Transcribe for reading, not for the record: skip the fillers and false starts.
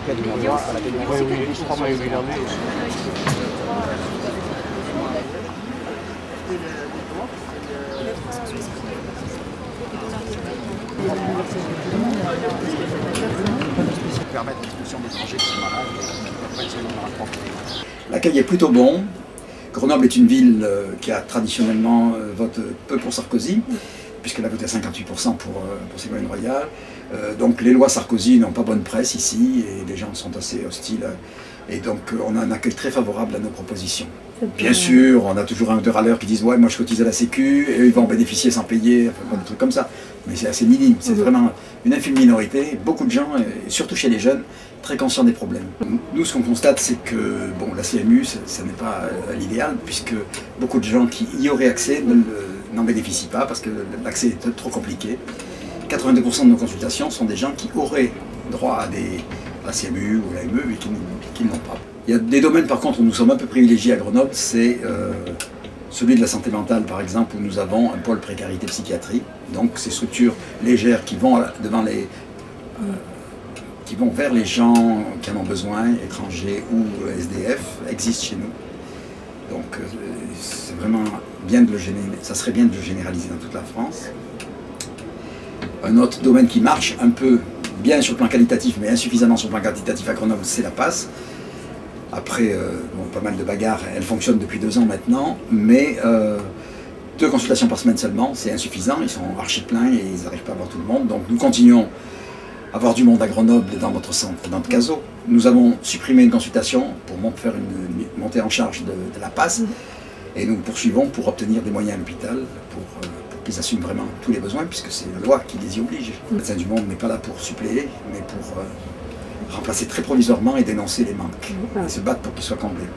cas d'une loi à la démocratie. Oui, je crois régulièrement. Permettre l'expulsion d'étrangers qui sont malades et qui peuvent pas être soignés dans leur propre pays. L'accueil est plutôt bon. Grenoble est une ville qui a traditionnellement vote peu pour Sarkozy, puisqu'elle a voté à 58% pour Ségolène Royal. Donc les lois Sarkozy n'ont pas bonne presse ici et les gens sont assez hostiles. Et donc on a un accueil très favorable à nos propositions. Bien sûr, on a toujours un ou deux râleurs qui disent « ouais, moi je cotise à la Sécu et eux ils vont en bénéficier sans payer », enfin, des trucs comme ça. Mais c'est assez minime, c'est vraiment une infime minorité. Beaucoup de gens, et surtout chez les jeunes, très conscients des problèmes. Nous, ce qu'on constate, c'est que bon, la CMU, ça n'est pas l'idéal, puisque beaucoup de gens qui y auraient accès n'en bénéficient pas, parce que l'accès est trop compliqué. 82% de nos consultations sont des gens qui auraient droit à la CMU ou l'AME, mais qui ne l'ont pas. Il y a des domaines, par contre, où nous sommes un peu privilégiés à Grenoble, c'est celui de la santé mentale, par exemple, où nous avons un pôle précarité psychiatrie. Donc, ces structures légères qui vont vers les gens qui en ont besoin, étrangers ou SDF, existent chez nous. Donc, c'est vraiment bien de ça serait bien de le généraliser dans toute la France. Un autre domaine qui marche un peu bien sur le plan qualitatif, mais insuffisamment sur le plan quantitatif à Grenoble, c'est la PASS. Après bon, pas mal de bagarres, elle fonctionne depuis 2 ans maintenant, mais 2 consultations par semaine seulement, c'est insuffisant, ils sont archi pleins et ils n'arrivent pas à voir tout le monde. Donc nous continuons à avoir du monde à Grenoble dans notre centre, dans le Caso. Nous avons supprimé une consultation pour faire une montée en charge de la PASS, et nous poursuivons pour obtenir des moyens à l'hôpital, pour qu'ils assument vraiment tous les besoins, puisque c'est la loi qui les y oblige. Le Médecins du Monde n'est pas là pour suppléer, mais pour remplacer très provisoirement et dénoncer les manques, et se battre pour qu'ils soient comblés.